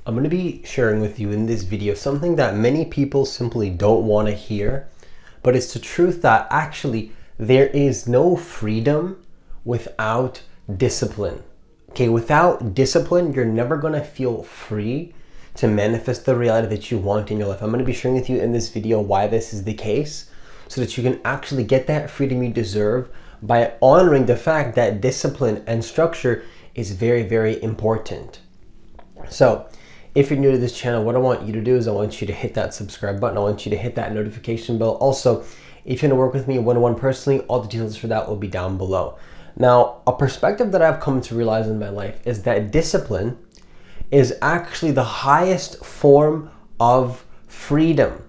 I'm going to be sharing with you in this video something that many people simply don't want to hear, but it's the truth that actually there is no freedom without discipline. Okay, without discipline, you're never going to feel free to manifest the reality that you want in your life. I'm going to be sharing with you in this video why this is the case so that you can actually get that freedom you deserve by honoring the fact that discipline and structure is very, very important. So, if you're new to this channel, what I want you to do is I want you to hit that subscribe button. I want you to hit that notification bell. Also, if you want to work with me one-on-one personally, all the details for that will be down below. Now, a perspective that I've come to realize in my life is that discipline is actually the highest form of freedom.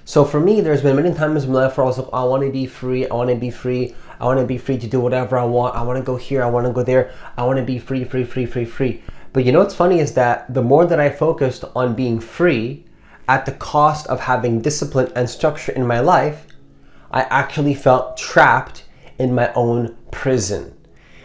So for me, there's been many times in my life where I was like, I want to be free, I want to be free, I want to be free to do whatever I want, I want to go here, I want to go there, I want to be free, free, free, free, free. But you know what's funny is that the more that I focused on being free at the cost of having discipline and structure in my life, I actually felt trapped in my own prison.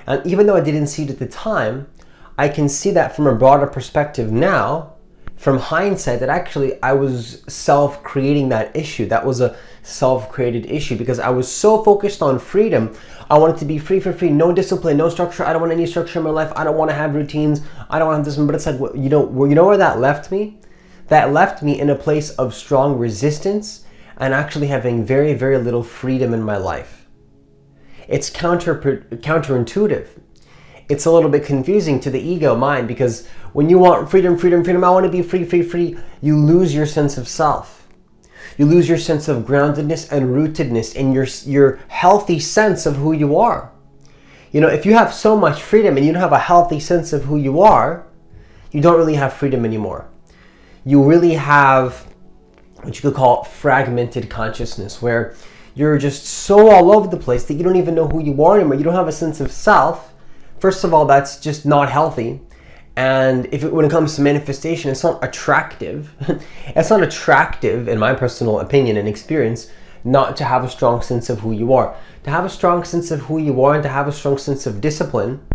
And even though I didn't see it at the time, I can see that from a broader perspective now, from hindsight, that actually I was self-creating that issue. That was a self-created issue because I was so focused on freedom. I wanted to be free for free, no discipline, no structure. I don't want any structure in my life. I don't want to have routines. I don't want to have this one. But it's like, you know where that left me? That left me in a place of strong resistance and actually having very, very little freedom in my life. It's counterintuitive. It's a little bit confusing to the ego mind because when you want freedom, freedom, freedom, I want to be free, free, free, you lose your sense of self. You lose your sense of groundedness and rootedness in your healthy sense of who you are. You know, if you have so much freedom and you don't have a healthy sense of who you are, you don't really have freedom anymore. You really have what you could call fragmented consciousness, where you're just so all over the place that you don't even know who you are anymore. You don't have a sense of self. First of all, that's just not healthy. And when it comes to manifestation, it's not attractive. It's not attractive, in my personal opinion and experience, not to have a strong sense of who you are. To have a strong sense of who you are and to have a strong sense of discipline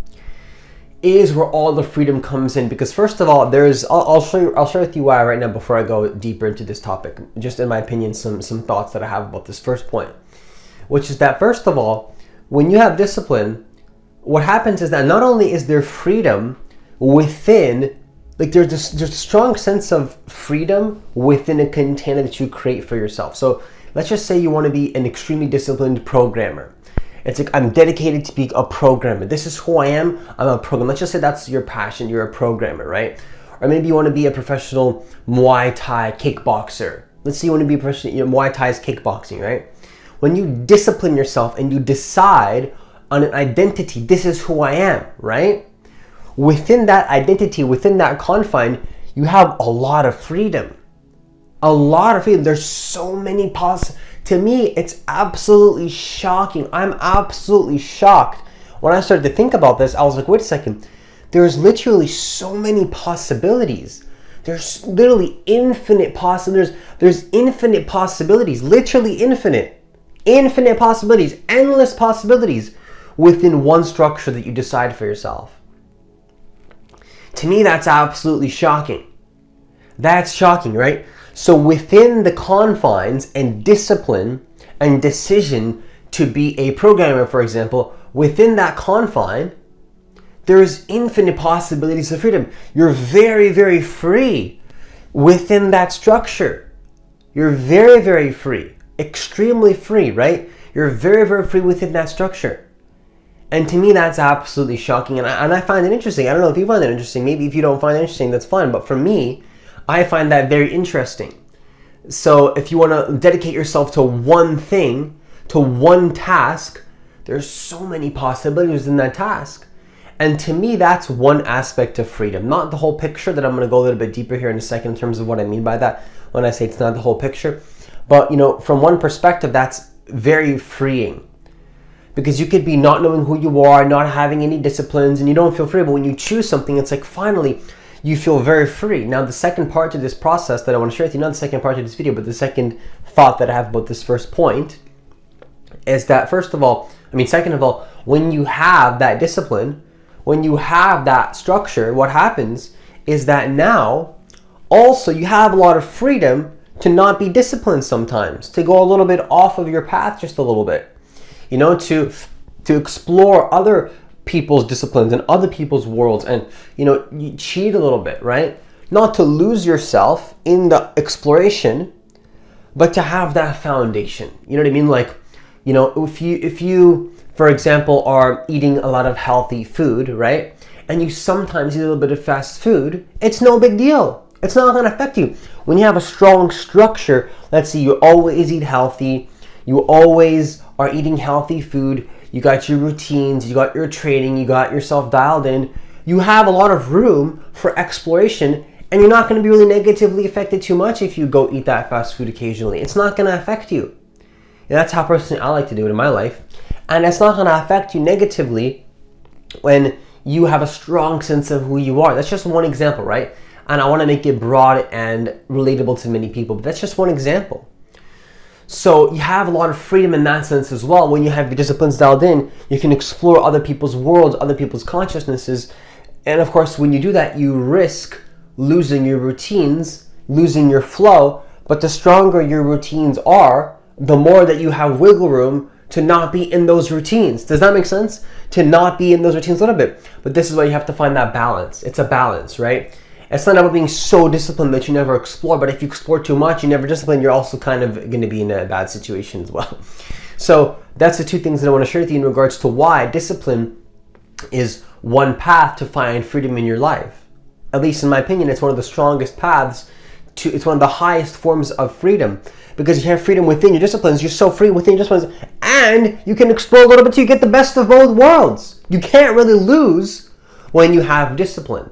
is where all the freedom comes in. Because first of all, I'll share with you why right now before I go deeper into this topic. Just in my opinion, some thoughts that I have about this first point, which is that first of all, when you have discipline, what happens is that not only is there freedom within, like there's a strong sense of freedom within a container that you create for yourself. So let's just say you want to be an extremely disciplined programmer. It's like, I'm dedicated to be a programmer. This is who I am. I'm a programmer. Let's just say that's your passion. You're a programmer, right? Or maybe you want to be a professional Muay Thai kickboxer. Let's say you want to be a professional, Muay Thai is kickboxing, right? When you discipline yourself and you decide on an identity, this is who I am, right? Within that identity, within that confine, you have a lot of freedom. A lot of freedom. There's so many to me, it's absolutely shocking. I'm absolutely shocked. When I started to think about this, I was like, wait a second. There's literally so many possibilities. There's literally infinite possibilities. There's infinite possibilities, literally infinite. Infinite possibilities, endless possibilities within one structure that you decide for yourself. To me, that's absolutely shocking. That's shocking, right? So within the confines and discipline and decision to be a programmer, for example, within that confine, there's infinite possibilities of freedom. You're very, very free within that structure. You're very, very free. Extremely free, right? You're very, very free within that structure. And to me, that's absolutely shocking. And I find it interesting. I don't know if you find it interesting. Maybe if you don't find it interesting, that's fine. But for me, I find that very interesting. So if you want to dedicate yourself to one thing, to one task, there's so many possibilities in that task. And to me, that's one aspect of freedom. Not the whole picture, that I'm going to go a little bit deeper here in a second in terms of what I mean by that when I say it's not the whole picture. But, from one perspective, that's very freeing. Because you could be not knowing who you are, not having any disciplines, and you don't feel free. But when you choose something, it's like finally you feel very free. Now, the second part to this process that I want to share with you, not the second part of this video, but the second thought that I have about this first point is that second of all, when you have that discipline, when you have that structure, what happens is that now also you have a lot of freedom to not be disciplined sometimes, to go a little bit off of your path just a little bit, you know, to explore other people's disciplines and other people's worlds, and, you know, you cheat a little bit, right? Not to lose yourself in the exploration, but to have that foundation. You know what I mean? Like, you know, if you for example are eating a lot of healthy food, right, and you sometimes eat a little bit of fast food, it's no big deal. It's not going to affect you. When you have a strong structure, let's see, you always eat healthy, you always are eating healthy food, you got your routines, you got your training, you got yourself dialed in, you have a lot of room for exploration, and you're not going to be really negatively affected too much if you go eat that fast food occasionally. It's not going to affect you. And that's how personally I like to do it in my life. And it's not going to affect you negatively when you have a strong sense of who you are. That's just one example, right? And I want to make it broad and relatable to many people, but that's just one example. So you have a lot of freedom in that sense as well. When you have your disciplines dialed in, you can explore other people's worlds, other people's consciousnesses. And of course, when you do that, you risk losing your routines, losing your flow. But the stronger your routines are, the more that you have wiggle room to not be in those routines. Does that make sense? To not be in those routines a little bit. But this is why you have to find that balance. It's a balance, right? It's not about being so disciplined that you never explore, but if you explore too much, you never discipline, you're also kind of going to be in a bad situation as well. So that's the two things that I want to share with you in regards to why discipline is one path to find freedom in your life. At least in my opinion, it's one of the strongest paths it's one of the highest forms of freedom, because you have freedom within your disciplines. You're so free within your disciplines, and you can explore a little bit so you get the best of both worlds. You can't really lose when you have discipline.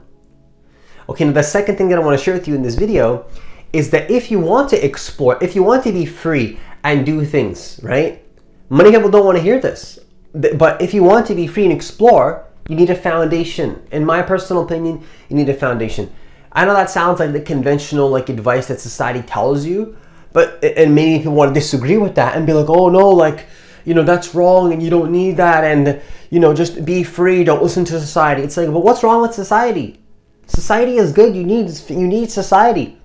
Okay, now the second thing that I want to share with you in this video is that if you want to explore, if you want to be free and do things, right? Many people don't want to hear this, but if you want to be free and explore, you need a foundation. In my personal opinion, you need a foundation. I know that sounds like the conventional like advice that society tells you, and many people want to disagree with that and be like, oh no, like, you know, that's wrong and you don't need that, and, you know, just be free, don't listen to society. It's like, but what's wrong with society? Society is good. You need society.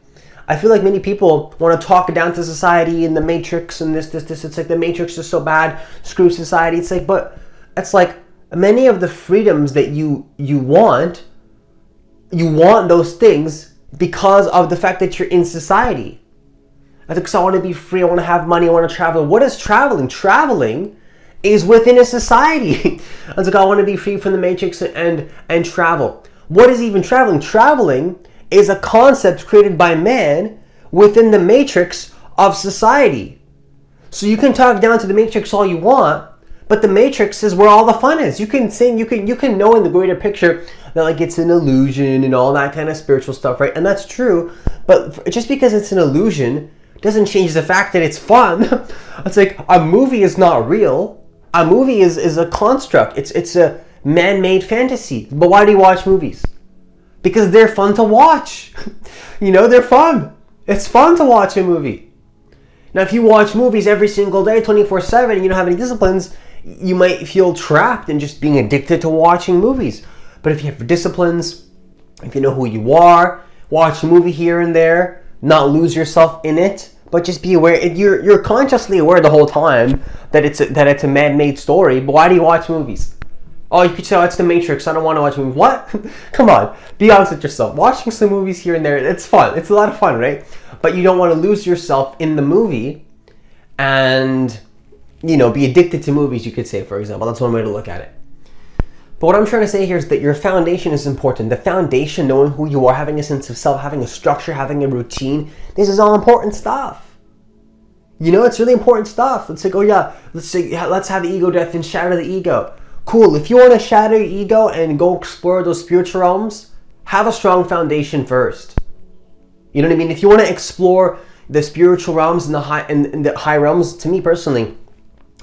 I feel like many people want to talk down to society and the Matrix and this. It's like the Matrix is so bad. Screw society. It's like, but it's like many of the freedoms that you want those things because of the fact that you're in society. I think, so I want to be free. I want to have money. I want to travel. What is traveling? Traveling is within a society. I was like, I want to be free from the Matrix and travel. What is even traveling? Traveling is a concept created by man within the matrix of society. So you can talk down to the Matrix all you want, but the Matrix is where all the fun is. You can sing, you can know in the greater picture that like it's an illusion and all that kind of spiritual stuff, right? And that's true, but just because it's an illusion doesn't change the fact that it's fun. It's like a movie is not real. A movie is a construct. It's a man-made fantasy. But why do you watch movies? Because they're fun to watch. You know, they're fun. It's fun to watch a movie. Now, if you watch movies every single day, 24/7, and you don't have any disciplines, you might feel trapped in just being addicted to watching movies. But if you have disciplines, if you know who you are, watch a movie here and there, not lose yourself in it, but just be aware. You're consciously aware the whole time that it's a man-made story. But why do you watch movies? Oh, you could say, oh, it's the Matrix, I don't want to watch movies. What? Come on, be honest with yourself. Watching some movies here and there, it's fun. It's a lot of fun, right? But you don't want to lose yourself in the movie and, you know, be addicted to movies, you could say, for example. That's one way to look at it. But what I'm trying to say here is that your foundation is important. The foundation, knowing who you are, having a sense of self, having a structure, having a routine, this is all important stuff. You know, it's really important stuff. Let's say, oh yeah, let's have ego death and shatter the ego. Cool. If you want to shatter your ego and go explore those spiritual realms, have a strong foundation first. You know what I mean? If you want to explore the spiritual realms and the high realms, to me personally,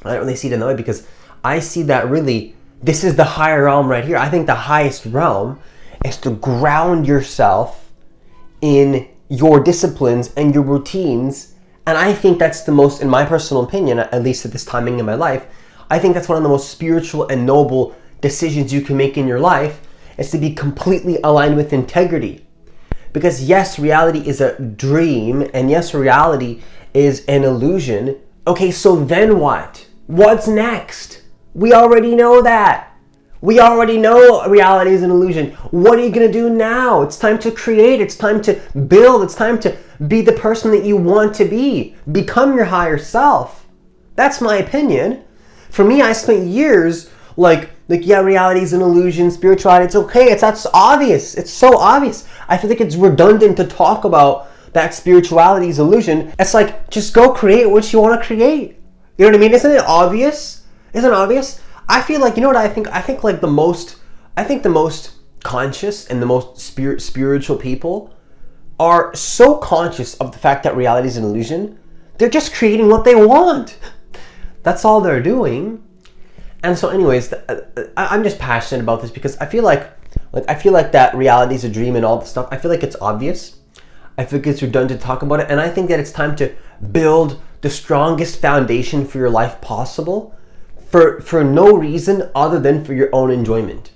I don't really see it in that way, because I see that really this is the higher realm right here. I think the highest realm is to ground yourself in your disciplines and your routines. And I think that's the most, in my personal opinion, at least at this timing in my life, I think that's one of the most spiritual and noble decisions you can make in your life, is to be completely aligned with integrity. Because yes, reality is a dream, and yes, reality is an illusion. Okay, so then what? What's next? We already know that. We already know reality is an illusion. What are you going to do now? It's time to create. It's time to build. It's time to be the person that you want to be. Become your higher self. That's my opinion. For me, I spent years like yeah, reality is an illusion, spirituality, it's okay. That's obvious. It's so obvious. I feel like it's redundant to talk about that spirituality is illusion. It's like, just go create what you want to create. You know what I mean? Isn't it obvious? Isn't it obvious? I feel like, you know what I think? I think the most conscious and the most spiritual people are so conscious of the fact that reality is an illusion. They're just creating what they want. That's all they're doing. And so anyways, I'm just passionate about this because I feel like that reality is a dream and all this stuff. I feel like it's obvious. I feel like it's redundant to talk about it. And I think that it's time to build the strongest foundation for your life possible for no reason other than for your own enjoyment.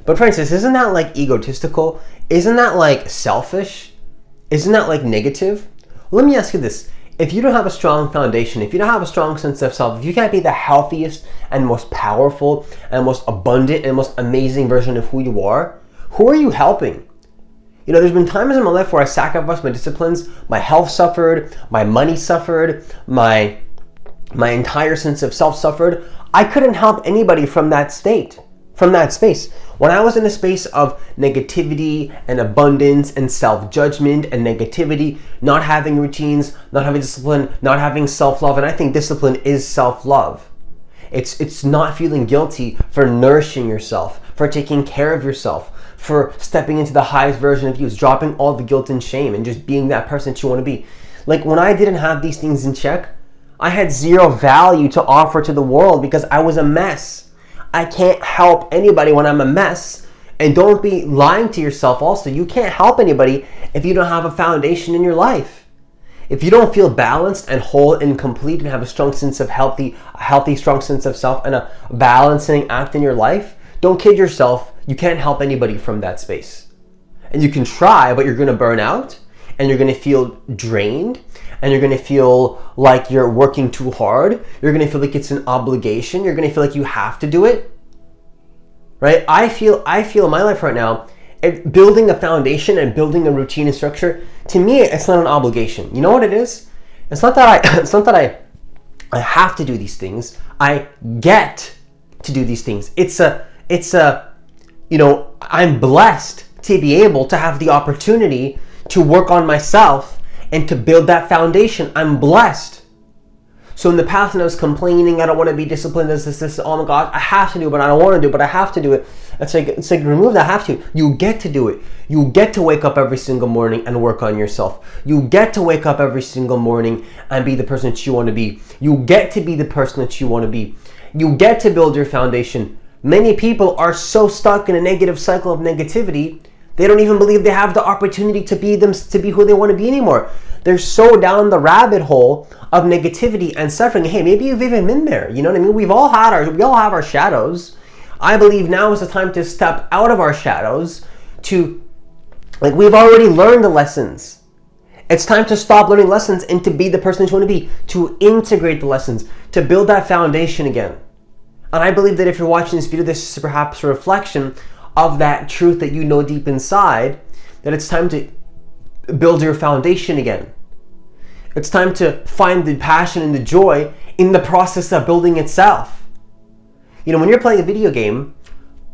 But Francis, isn't that like egotistical? Isn't that like selfish? Isn't that like negative? Let me ask you this. If you don't have a strong foundation, if you don't have a strong sense of self, if you can't be the healthiest and most powerful and most abundant and most amazing version of who you are you helping? You know, there's been times in my life where I sacrificed my disciplines, my health suffered, my money suffered, my entire sense of self suffered. I couldn't help anybody from that state, from that space. When I was in a space of negativity and abundance and self-judgment and negativity, not having routines, not having discipline, not having self-love, and I think discipline is self-love. It's not feeling guilty for nourishing yourself, for taking care of yourself, for stepping into the highest version of you. It's dropping all the guilt and shame and just being that person that you want to be. Like when I didn't have these things in check, I had zero value to offer to the world because I was a mess. I can't help anybody when I'm a mess. And don't be lying to yourself also. You can't help anybody if you don't have a foundation in your life. If you don't feel balanced and whole and complete and have a strong sense of a healthy, strong sense of self and a balancing act in your life, don't kid yourself. You can't help anybody from that space. And you can try, but you're going to burn out and you're going to feel drained and you're going to feel like you're working too hard. You're going to feel like it's an obligation. You're going to feel like you have to do it. Right? I feel in my life right now, building a foundation and building a routine and structure, to me, it's not an obligation. You know what it is? It's not that I have to do these things. I get to do these things. It's a, you know, I'm blessed to be able to have the opportunity to work on myself and to build that foundation. I'm blessed. So in the past, when I was complaining, I don't want to be disciplined, this, oh my God, I have to do it, but I don't want to do it, but I have to do it. It's like remove that have to. You get to do it. You get to wake up every single morning and work on yourself. You get to wake up every single morning and be the person that you want to be. You get to be the person that you want to be. You get to build your foundation. Many people are so stuck in a negative cycle of negativity, they don't even believe they have the opportunity to be who they want to be anymore. They're so down the rabbit hole of negativity and suffering. Hey, maybe you've even been there. You know what I mean? We all have our shadows. I believe now is the time to step out of our shadows we've already learned the lessons. It's time to stop learning lessons and to be the person that you want to be, to integrate the lessons, to build that foundation again. And I believe that if you're watching this video, this is perhaps a reflection of that truth that you know deep inside, that it's time to build your foundation again. It's time to find the passion and the joy in the process of building itself. You know, when you're playing a video game,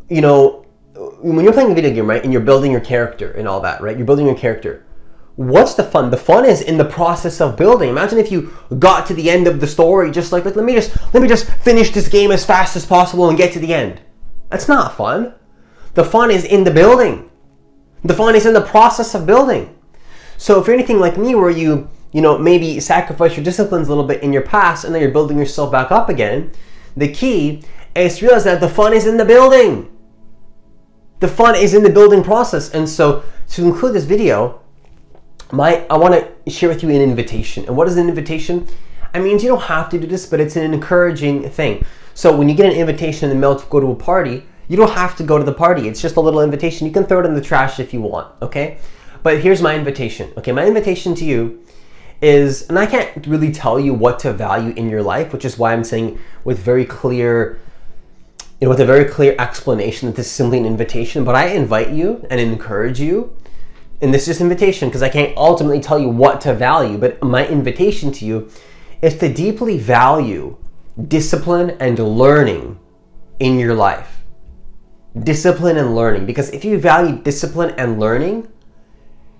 right, and you're building your character and all that, right? You're building your character. What's the fun? The fun is in the process of building. Imagine if you got to the end of the story, just like let me just finish this game as fast as possible and get to the end. That's not fun. The fun is in the building. The fun is in the process of building. So if you're anything like me, where you maybe sacrifice your disciplines a little bit in your past and then you're building yourself back up again, the key is to realize that the fun is in the building. The fun is in the building process. And so to conclude this video, I want to share with you an invitation. And what is an invitation? I mean, you don't have to do this, but it's an encouraging thing. So when you get an invitation in the mail to go to a party, you don't have to go to the party. It's just a little invitation. You can throw it in the trash if you want, okay? But here's my invitation. Okay, my invitation to you is, and I can't really tell you what to value in your life, which is why I'm saying with very clear, with a very clear explanation that this is simply an invitation, but I invite you and encourage you, and this is just invitation because I can't ultimately tell you what to value, but my invitation to you is to deeply value discipline and learning in your life. Discipline and learning, because if you value discipline and learning,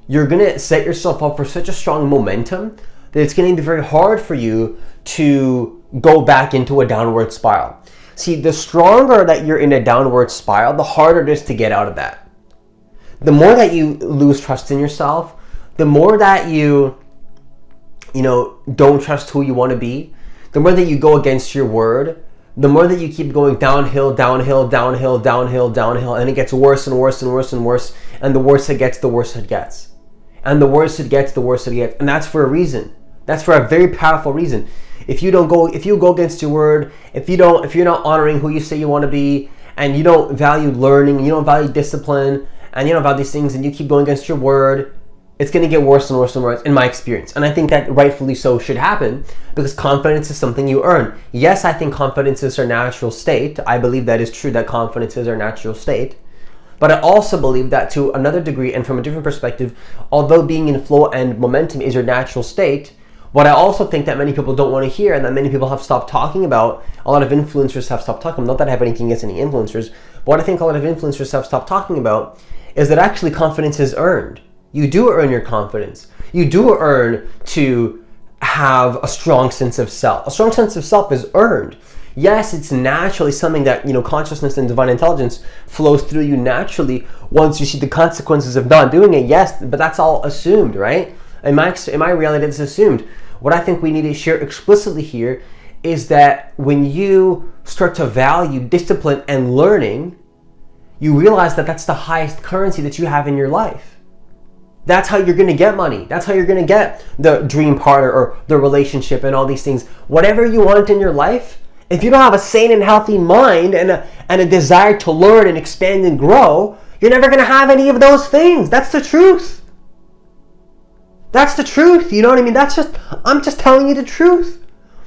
you're gonna set yourself up for such a strong momentum that it's gonna be very hard for you to go back into a downward spiral. See, the stronger that you're in a downward spiral, the harder it is to get out of that. The more that you lose trust in yourself, the more that you don't trust who you want to be, the more that you go against your word, the more that you keep going downhill, downhill, downhill, downhill, downhill, and it gets worse and worse and worse and worse, and the worse it gets, the worse it gets. And the worse it gets, the worse it gets. And that's for a reason. That's for a very powerful reason. If you go against your word, if you're not honoring who you say you want to be, and you don't value learning, and you don't value discipline, and you don't value these things, and you keep going against your word, it's going to get worse and worse and worse, in my experience. And I think that rightfully so should happen, because confidence is something you earn. Yes, I think confidence is our natural state. I believe that is true, that confidence is our natural state. But I also believe that to another degree and from a different perspective, although being in flow and momentum is your natural state, what I also think that many people don't want to hear, and that many people have stopped talking about, a lot of influencers have stopped talking, not that I have anything against any influencers, but what I think a lot of influencers have stopped talking about is that actually confidence is earned. You do earn your confidence. You do earn to have a strong sense of self. A strong sense of self is earned. Yes, it's naturally something that, consciousness and divine intelligence flows through you naturally once you see the consequences of not doing it. Yes, but that's all assumed, right? In my reality, it's assumed. What I think we need to share explicitly here is that when you start to value discipline and learning, you realize that that's the highest currency that you have in your life. That's how you're going to get money. That's how you're going to get the dream partner or the relationship and all these things. Whatever you want in your life, if you don't have a sane and healthy mind and a desire to learn and expand and grow, you're never going to have any of those things. That's the truth. That's the truth. You know what I mean? I'm just telling you the truth.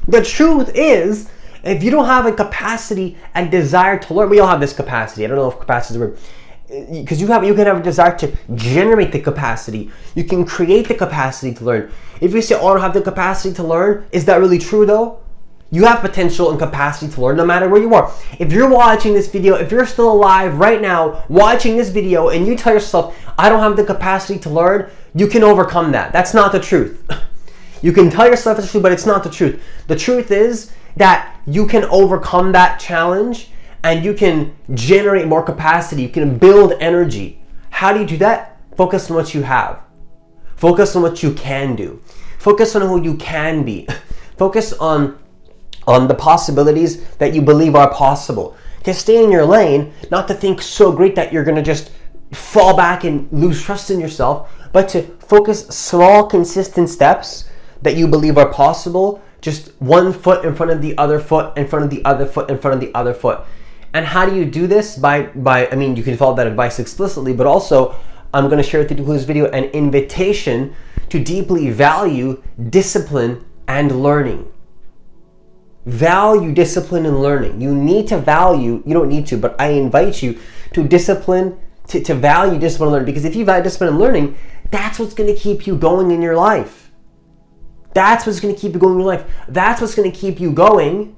The truth is, if you don't have a capacity and desire to learn, we all have this capacity. I don't know if capacity is a word. Because you can have a desire to generate the capacity. You can create the capacity to learn. If you say, oh, I don't have the capacity to learn, is that really true though? You have potential and capacity to learn no matter where you are. If you're watching this video, if you're still alive right now watching this video and you tell yourself, I don't have the capacity to learn, you can overcome that. That's not the truth. You can tell yourself it's true, but it's not the truth. The truth is that you can overcome that challenge and you can generate more capacity. You can build energy. How do you do that? Focus on what you have. Focus on what you can do. Focus on who you can be. Focus on the possibilities that you believe are possible. To stay in your lane, not to think so great that you're going to just fall back and lose trust in yourself, but to focus small, consistent steps that you believe are possible, just one foot in front of the other foot, in front of the other foot, in front of the other foot. And how do you do this? You can follow that advice explicitly, but also I'm going to share with you through this video an invitation to deeply value discipline and learning. Value discipline and learning. You need to value, you don't need to, but I invite you to to value discipline and learning, because if you value discipline and learning, that's what's going to keep you going in your life. That's what's going to keep you going in your life. That's what's going to keep you going.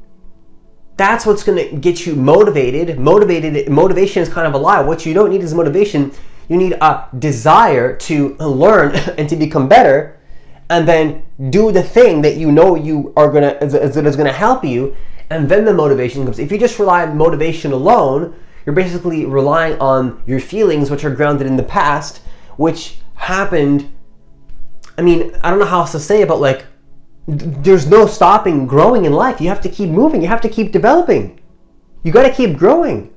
That's what's going to get you motivated. Motivation is kind of a lie. What you don't need is motivation. You need a desire to learn and to become better, and then do the thing that you know you are is gonna help you, and then the motivation comes. If you just rely on motivation alone, you're basically relying on your feelings, which are grounded in the past, which happened. I don't know how else to say it, but there's no stopping growing in life. You have to keep moving. You have to keep developing. You got to keep growing.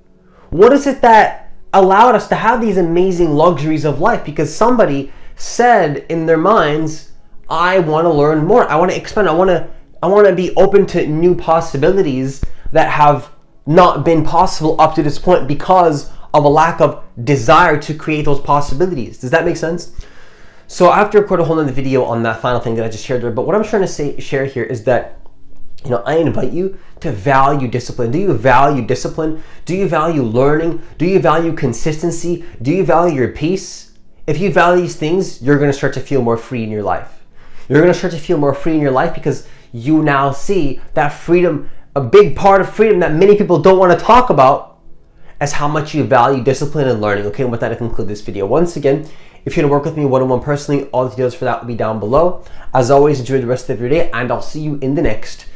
What is it that allowed us to have these amazing luxuries of life? Because somebody said in their minds, I want to learn more. I want to expand. I want to be open to new possibilities that have not been possible up to this point because of a lack of desire to create those possibilities. Does that make sense? So I have to record a whole nother video on that final thing that I just shared there. But what I'm trying to share here is that, I invite you to value discipline. Do you value discipline? Do you value learning? Do you value consistency? Do you value your peace? If you value these things, you're going to start to feel more free in your life. You're going to start to feel more free in your life because you now see that freedom, a big part of freedom that many people don't want to talk about, as how much you value discipline and learning. Okay, and with that, I conclude this video. Once again, if you want to work with me one-on-one personally, all the details for that will be down below. As always, enjoy the rest of your day, and I'll see you in the next